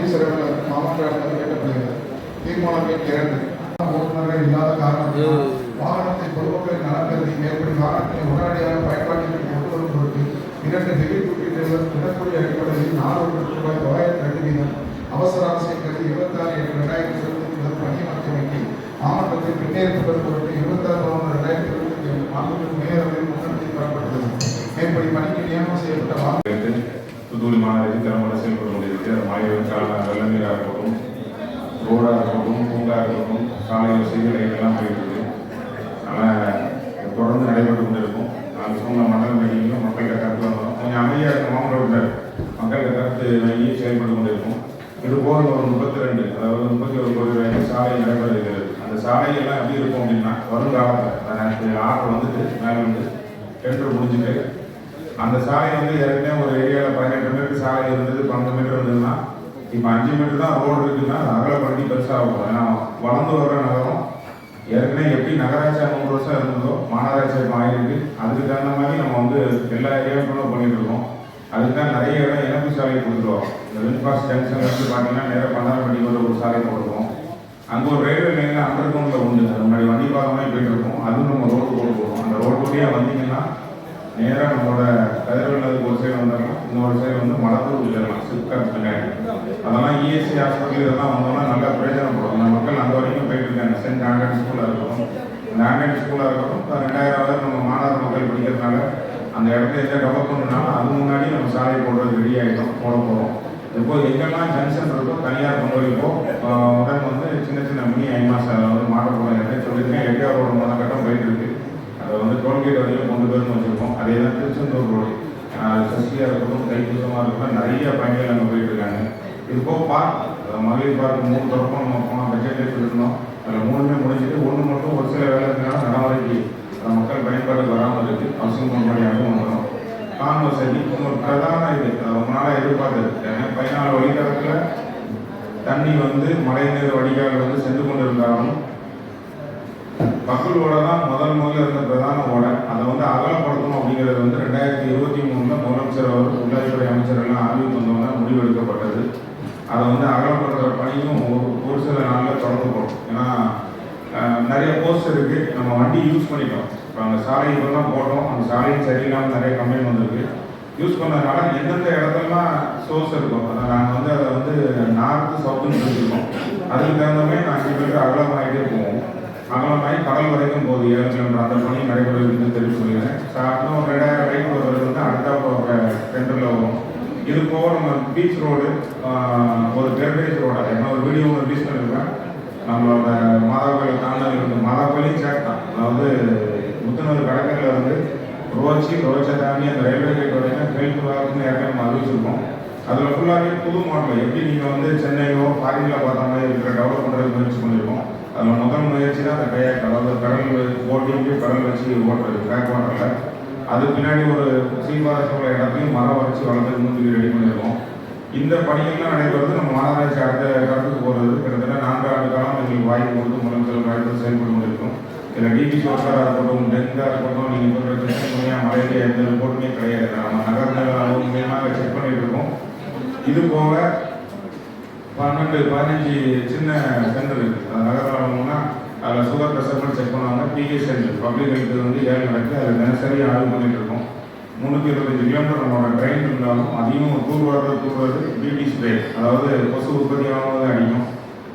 கோடீஸ்வரர் மாவட்ட கேட்கப்படுகிறது. தீர்மானம் எண் 2 ஓட்டுநர்கள் இல்லாத காரணத்தினால் வாகனத்தை பொதுமக்களின் நலன் கருதி மேற்படி வாகனத்தை உடனடியாக பயன்பாட்டிற்கு கொண்டு வரும் பொருட்டு 2 ஹெவி டியூட்டி டிரைவர் தினக்கூலி அடிப்படையில் 4 ரூபாய் 902 வீதம் அவசர அவசியம் கருதி 26/8/2025 முதல் பணியமர்த்தமைக்கு மாவட்டத்தில் பின்னேற்படுத்த பொருட்டு 26/11/2025 மாவட்டத்தில் மேயரவையில் முன்னெடுத்து தரப்பட்டது. மேற்படி பணிக்கு நியமனம் செய்யப்பட்ட தூத்துக்குடி மாநகரில் திறம்பட செயல்பட முடிகிறது. அது மழைக்கால வெள்ள நீராக இருக்கட்டும், ரோடாக இருக்கட்டும், பூங்காக இருக்கட்டும், சாலை வசதிகள் எல்லாம் போயிட்டு இருக்கு. அதனால் தொடர்ந்து நடைபெற்று கொண்டிருக்கும். நான் சொன்ன மண்டல மீட்டிங்கிலும் மக்கள்கிட்ட கருத்து வந்தோம். கொஞ்சம் அமைதியாக இருக்க மாவட்ட மக்கள்கிட்ட கருத்து வாங்கி செயல்பட்டு கொண்டிருக்கும். இது போக ஒரு 32 அதாவது 31 கோடி ரூபாய்க்கு சாலை நடைபெற இருக்கிறது. அந்த சாலைகள்லாம் எப்படி இருக்கும் அப்படின்னா வருங்காலத்தில் ஆர்டர் வந்துட்டு மேலே வந்து டெண்டர் முடிஞ்சுட்டு அந்த சாலை வந்து ஏற்கனவே ஒரு ஏரியாவில் 18 மீட்டர் சாலை இருந்தது, 12 மீட்டர் இருந்ததுன்னா இப்போ 5 மீட்டர் தான் ரோடு இருக்குன்னா அகலப்படுத்தி பெருசாக இருக்கும். ஏன்னா வளர்ந்து வர்ற நகரம் ஏற்கனவே எப்படி நகராட்சி 3 வருஷம் இருந்ததோ மாநகராட்சி இப்போ ஆயிருக்கு. அதுக்கு தகுந்த மாதிரி நம்ம வந்து எல்லா ஏரியாவுக்கும் பண்ணிட்டு இருக்கோம். அதுக்கு தான் நிறைய இடம் இணைப்பு சாலை கொடுத்துருவோம். இந்த வின்பாஸ் ஜங்ஷன் வந்து பார்த்தீங்கன்னா நேராக பண்டாரப்பட்டி ஒரு சாலை போட்டுருவோம். அங்கே ஒரு ரயில்வே லைனில் அண்டர்கிரவுண்டில் உண்டு. அது முன்னாடி வண்டி பாகமே போயிட்டு இருக்கும். அதுவும் நம்ம ரோடு போட்டு போடுவோம். அந்த ரோடு வழியாக வந்தீங்கன்னா நேராக நம்மளோட கதிரவனுக்கு ஒரு சைடு வந்தாலும் இன்னொரு சைடு வந்து மலப்பூர் விடலாம் சிப்காட் பின்னாடி. அதெல்லாம் இஎஸ்சி ஹாஸ்பிட்டல் இதெல்லாம் வந்தோம்னா நல்லா பிரயோஜனப்படும். அந்த மக்கள் அந்த வரைக்கும் போயிட்டு இருக்காங்க. சென்ட் ஆண்ட்ராய்டு ஸ்கூலாக இருக்கட்டும், இந்த ஆண்ட்ராய்டு ஸ்கூலாக இருக்கட்டும், 2000 நம்ம மாணவர் மக்கள் படிக்கிறதுனால அந்த இடத்துல எந்த டெவலப்மெண்ட்னாலும் அது முன்னாடி நம்ம சாலை போடுறது ரெடி ஆகிடும், போட போகிறோம். இப்போ எங்கெல்லாம் ஜங்ஷன் இருக்கோ தனியார் கொண்டு வரைக்கும் உடன் வந்து சின்ன சின்ன மினி ஐமாஸ் அதாவது மாற்றப்படும் சொல்லியிருக்கேன். 8வது ரோடு முதல் கட்டம் போயிட்டு இருக்கு. அதை வந்து டோல்கேட் வரையும் கொண்டு போயிருந்து வச்சுருக்கோம். அதே தான் திருச்செந்தூர் ரோடு சசியாக இருக்கட்டும், தைப்பூசமாக இருக்கட்டும், நிறைய பயணிகள் அங்கே போயிட்டு இருக்காங்க. இது போக பார்க் மகளிர் பார்க் 3 தொடக்கம் நம்ம போனால் பட்ஜெட் எடுத்துருந்தோம். அதில் 3மே முடிஞ்சுட்டு 1 மட்டும் ஒரு சில வேலை இருக்கிறனால நடைமுறைக்கு மக்கள் பயன்பாட்டுக்கு வராமல் இருக்குது. அவசியம் முன்னாடியாகவும் வந்துடும். கான் வசதி ஒரு பிரதான இது ரொம்ப நாளாக எதிர்பார்த்துருக்காங்க. 14 வழித்தடத்தில் தண்ணி வந்து மழைநீர் வடிகால் வந்து சென்று கொண்டு இருந்தாலும் மக்கள் ஓடை தான் முதல்ல இருந்த பிரதான ஓடை. அதை வந்து அகலப்படுத்தணும் அப்படிங்கிறது வந்து 2023 முதலமைச்சர் அவர் உள்ளாட்சித்துறை அமைச்சர்கள்லாம் அறிவிப்பு வந்தோம்னா முடிவெடுக்கப்பட்டது. அதை வந்து அகலப்படுத்துகிற பணியும் ஒரு சில நாளில் தொடர்ந்து போடும். ஏன்னா நிறைய போஸ்ட் இருக்குது, நம்ம வண்டி யூஸ் பண்ணிட்டோம். இப்போ அந்த சாலை இப்போலாம் போட்டோம், அந்த சாலையும் சரியில்லாமல் நிறைய கம்ப்ளைண்ட் வந்திருக்கு. யூஸ் பண்ணதுனால எந்தெந்த இடத்துலலாம் சோர்ஸ் இருக்கும் அதை நாங்கள் வந்து அதை வந்து நார்த்து சவுத்துன்னு வச்சுருக்கோம். அதுக்கு தகுந்த மாதிரி 5 மீட்டர் அகலமாகிட்டே போவோம். அகலமாகி கடல் வரைக்கும் போகுது 7 கிலோமீட்டர். அந்த பணி நடைபெறுவதுன்னு தெரிவித்து சொல்லிடுறேன். இன்னும் 2000 ரைட் வருவது வந்து அடுத்த டெண்டரில் வரும். இது போக நம்ம பீச் ரோடு ஒரு ஹெரிட்டேஜ் ரோடு என்ன ஒரு வீடியோ ஒன்று ரிலீஸ் பண்ணியிருக்கேன். நம்மளோட மாதாக்கோயில் தாண்டல் மாதாக்கோயிலையும் சேர்த்தான். அதாவது முத்துநூறு கடற்கரையில் வந்து ரோச்சை தாண்டி அந்த ரயில்வே கேட் வரைக்கும் ஹெல்த் வாக்குன்னு ஏற்கனவே நம்ம அறிவிச்சிருக்கோம். அதில் ஃபுல்லாகவே புது மாடல் எப்படி நீங்கள் வந்து சென்னையோ ஃபாரினில் பார்த்த மாதிரி இருக்கிற டெவலப் பண்ணுறது முயற்சி பண்ணியிருக்கோம். அதில் முதல் முயற்சி தான் அந்த கையாக், அதாவது கடல் போட்டிங்கு கடல் வச்சு ஓட்டுறது பேக் வாட்டரில். அது பின்னாடி ஒரு சீபாரசோட இடத்தையும் மரம் வச்சு வளர்த்து முன்னுக்கு ரெடி பண்ணியிருக்கோம். இந்த பணிகள்லாம் நடைபெறுவது நம்ம மாநகராட்சி அடுத்த கடத்துக்கு போகிறது. கிட்டத்தட்ட 4 ஆண்டு காலம் எங்களுக்கு வாய்ப்பு கொடுத்து முதலமைச்சர் காலத்தில் செயல்பட்டு கொண்டிருக்கும். இதில் டிபி சோர்ஸாக இருக்கட்டும், டெங்காக இருக்கட்டும், நீங்கள் சொல்கிற கிருஷ்ணகிரியா மலையில எந்த ரிப்போர்ட்டுமே கிடையாது. நம்ம நகரங்கள் அளவு மூலியமாக செக் பண்ணிட்டு இருக்கோம். இது போக 12-15 சின்ன சென்டர் இருக்குது. அது நகரம்னா அதில் சுகர் ப்ரெஷர்மெண்ட் செக் பண்ணுவாங்க. பிஹெச் சென்டர் பப்ளிக் ஹெல்த் வந்து 7 நடக்குது. அதில் தினசரி ஆய்வு பண்ணிட்டு இருக்கோம். 325 கிலோமீட்டர் நம்மளோட ட்ரெயின் இருந்தாலும் அதையும் தூர்றது பிடி ஸ்ப்ரே, அதாவது கொசு உற்பத்தி ஆகும்போது அடிக்கும்.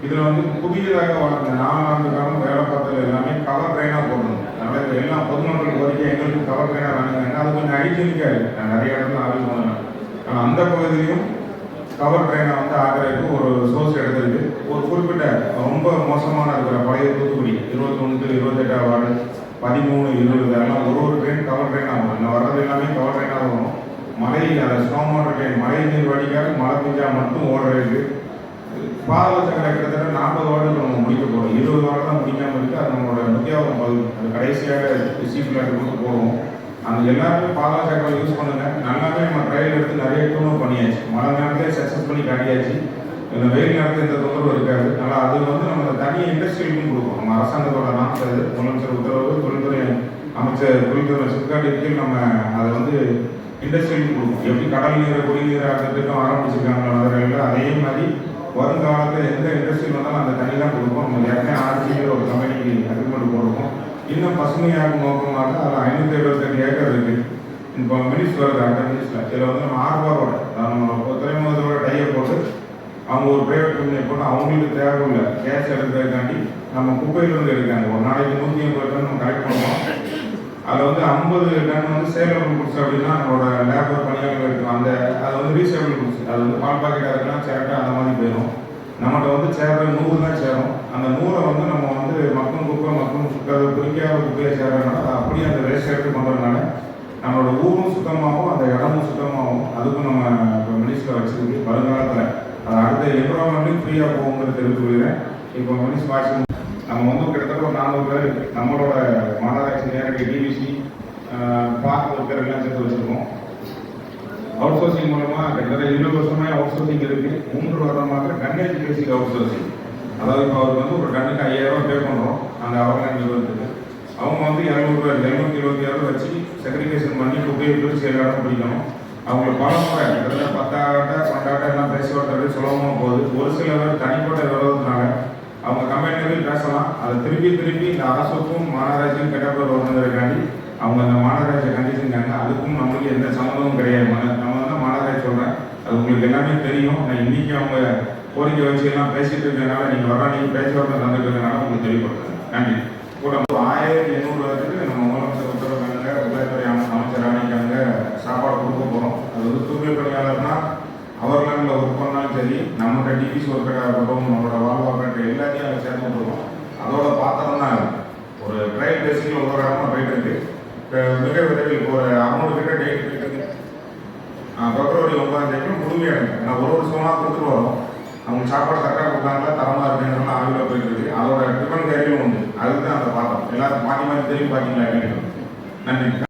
இதில் வந்து புதியதாக வளர்ந்த 4 ஆண்டு காலம் வேலை பார்த்தது எல்லாமே கவர் ட்ரெயினாக போடணும். அதனால் இப்போ எல்லாம் பொதுமக்கள் கோரிக்கை எங்களுக்கு கவர் ட்ரெயினாக வேணுங்க. அது கொஞ்சம் அடிச்சிருக்காரு. நான் நிறைய இடத்துல ஆய்வு பண்ணேன். ஆனால் அந்த பகுதியிலையும் கவர் ட்ரெயினை வந்து ஆகிறதுக்கு ஒரு சோர்ஸ் எடுத்துருக்கு. ஒரு குறிப்பிட்ட ரொம்ப மோசமான இருக்கிற பழைய தூத்துக்குடி 21, 28 வார்டு 13, 20 அதெல்லாம் ஒரு ட்ரெயின் கவர் ட்ரெயினாக வரும். இந்த வர்றது எல்லாமே கவர் ட்ரெயினாக வரும். மழை அதை ஸ்டோம் வாட்டர் ட்ரெயின் மழை நீர் வடிக்காக மழை பெஞ்சா மட்டும் ஓடுறது. பாதவசங்களை கிட்டத்தட்ட 40 வார்டுக்கு நம்ம முடிக்க போகிறோம். 20 வார்டு தான் முடிக்காமல் இருக்குது. அது நம்மளோட முக்கியவரம் பகுதி. அது கடைசியாக சீப்பில் கொடுத்து போடுவோம். அந்த எல்லாருமே பாதவசங்களை யூஸ் பண்ணுங்க. நல்லாவே நம்ம ட்ரையல் எடுத்து நிறைய டூனும் பண்ணியாச்சு. மழை நேரத்திலே சக்ஸஸ் பண்ணி காட்டியாச்சு. இந்த வெயில் நேரத்தில் இந்த தொந்தரவு இருக்காது. அதனால் அது வந்து நம்ம தனி இண்டஸ்ட்ரியலுக்கும் கொடுக்கும். நம்ம அரசாங்கத்தோட நாட்கள் முதலமைச்சர் உத்தரவு தொழில்துறை அமைச்சர் தொழில்துறை சிப்காட்டிற்கு நம்ம அதை வந்து இண்டஸ்ட்ரியலுக்கு கொடுக்கும். எப்படி கடல் நீரை குடிநீர் திட்டம் ஆரம்பிச்சிருக்காங்க நகரங்களில் அதே மாதிரி வருங்காலத்தில் எந்த இண்டஸ்ட்ரி வந்தாலும் அந்த தண்ணி தான் கொடுப்போம். நம்ம ஏற்கனவே ஆர்சிங்கிற ஒரு கம்பெனிக்கு அக்ரிமெண்ட் போடுறோம். இன்னும் பசுமையாக நோக்கமாக அதில் 578 ஏக்கர் இருக்குது. இப்போ மினிஸ் வருது அந்த மினிஸில் இதில் வந்து நம்ம ஆர்பாரோட நம்ம துறைமுகத்தோட டையை போட்டு அவங்க ஒரு பிரைவேட் கம்பெனியை போட்டு அவங்களுக்கு தேவையில்லை கேஸ் எடுக்கிறதுக்காண்டி நம்ம குப்பையிலிருந்து எடுக்காங்க. ஒரு நாளைக்கு 180 டன் நம்ம கலெக்ட் பண்ணுவோம். அதில் வந்து 50 டன் வந்து சேலபிள் குட்ஸ் அப்படின்னா நம்மளோட லேபர் பணியாளர்கள் இருக்கும். அந்த அது வந்து ரீசேபிள் குட்ஸ், அது வந்து பால் பாக்கெட்டாக இருக்கலாம், சேரட்டை அந்த மாதிரி போயிடும். நம்மகிட்ட வந்து சேர்ற 100 தான் சேரும். அந்த 100 வந்து நம்ம வந்து மக்கும் குப்பை மக்கும் சுத்தத்தை குறிக்காத குப்பையை சேர்றதுனால அப்படியே அந்த வேஸ்ட் எடுத்து பண்ணுறதுனால நம்மளோட ஊரும் சுத்தமாகவும் அந்த இடமும் சுத்தமாகவும் அதுக்கும் நம்ம இப்போ மினிஸ்டர் வச்சுருக்கு. வருங்காலத்தில் அது அடுத்த என்வரான்மெண்ட்லையும் ஃப்ரீயாக போகுங்கிறது தெரிவித்துக்கிறேன். இப்போ மினிஸ் வாட்சிங் நம்ம வந்து கிட்டத்தட்ட ஒரு 400 பேர் நம்மளோட மாநகராட்சி நேரடி டிவிசி பார்க் ஒர்க்கர் எல்லாம் சேர்த்து வச்சுருக்கோம். அவுட் சோர்சிங் மூலமாக கிட்டத்தட்ட 20 வருஷமே அவுட் சோர்சிங் இருக்குது. 3 வருடமாக கன்னேஜ் பேசிக் அவுட் சோர்சிங். அதாவது இப்போ அவருக்கு வந்து ஒரு டன்னுக்கு 5000 ரூபா பே பண்ணுறோம் அந்த அவர்லாம் நிறுவனத்துக்கு. அவங்க வந்து 727 வச்சு செக்ரிகேஷன் பண்ணி குப்பையை பிரித்து எல்லா இடம் பிடிக்கணும். அவங்களுக்கு பல முறை கிட்டத்தட்ட 10 ஆட்ட 12 ஆட்ட எல்லாம் பேசுவார்த்தோட சுலபமாக போகுது. ஒரு சில பேர் தனிப்பட்ட விரோதத்தினால அவங்க கம்பெனிலேயே பேசலாம். அதை திருப்பி இந்த அரசுக்கும் மாநகராட்சியும் கெட்டப்பட வரணுங்கிறக்காண்டி அவங்க அந்த மாநகராட்சியை கண்டிச்சுருக்காங்க. அதுக்கும் நம்மளுக்கு எந்த சம்மந்தமும் கிடையாது. நம்ம வந்து மாநகராட்சி சொல்கிறேன், அது உங்களுக்கு எல்லாமே தெரியும். நான் இன்றைக்கி அவங்க கோரிக்கை வச்சு எல்லாம் பேசிட்டு இருக்கிறதுனால நீங்கள் வர நீங்கள் பேச்சுவார்த்தை தந்துட்டு இருக்கனால உங்களுக்கு தெளிவுபடுத்துறேன். நன்றி. கூட 1800 வருஷத்துக்கு நம்ம முதலமைச்சர் உத்தரவாங்க உதயத்துறை அமைச்சர் அன்னைக்காங்க சாப்பாடு கொடுக்க போகிறோம். அது வந்து தூய்மை பணியாளர்னா அவர்களில் ஒர்க் பண்ணாலும் சரி, நம்மளோட டிபிசி ஒர்க்கராக இருக்கட்டும், நம்மளோட வாழ்வாக்கட்டு எல்லாத்தையும் அங்கே சேர்ந்து விட்டுருவோம். அதோட பார்த்தோம்னா ஒரு ட்ரையல் பேசிக்கில் ஒரு இடமா போயிட்டு இருக்கு. மிக விரைவில் ஒரு 600 கிட்ட டேட் போயிட்டு இருக்கு. பிப்ரவரி 9ஆம் தேதி முழுமையாக இருக்கு. நான் ஒரு வருஷமாக கொடுத்துட்டு வரோம். அவங்க சாப்பாடு கரெக்டாக கொடுத்தாங்களா தரமாக இருக்குங்கிறதுலாம் ஆய்வில் போயிட்டு இருக்கு. அதோட டிஃபன் கேரியும் உண்டு. அதுக்கு தான் அந்த பார்த்தோம். எல்லாரும் மாற்றி தெரியும் பார்த்தீங்களா? நன்றி.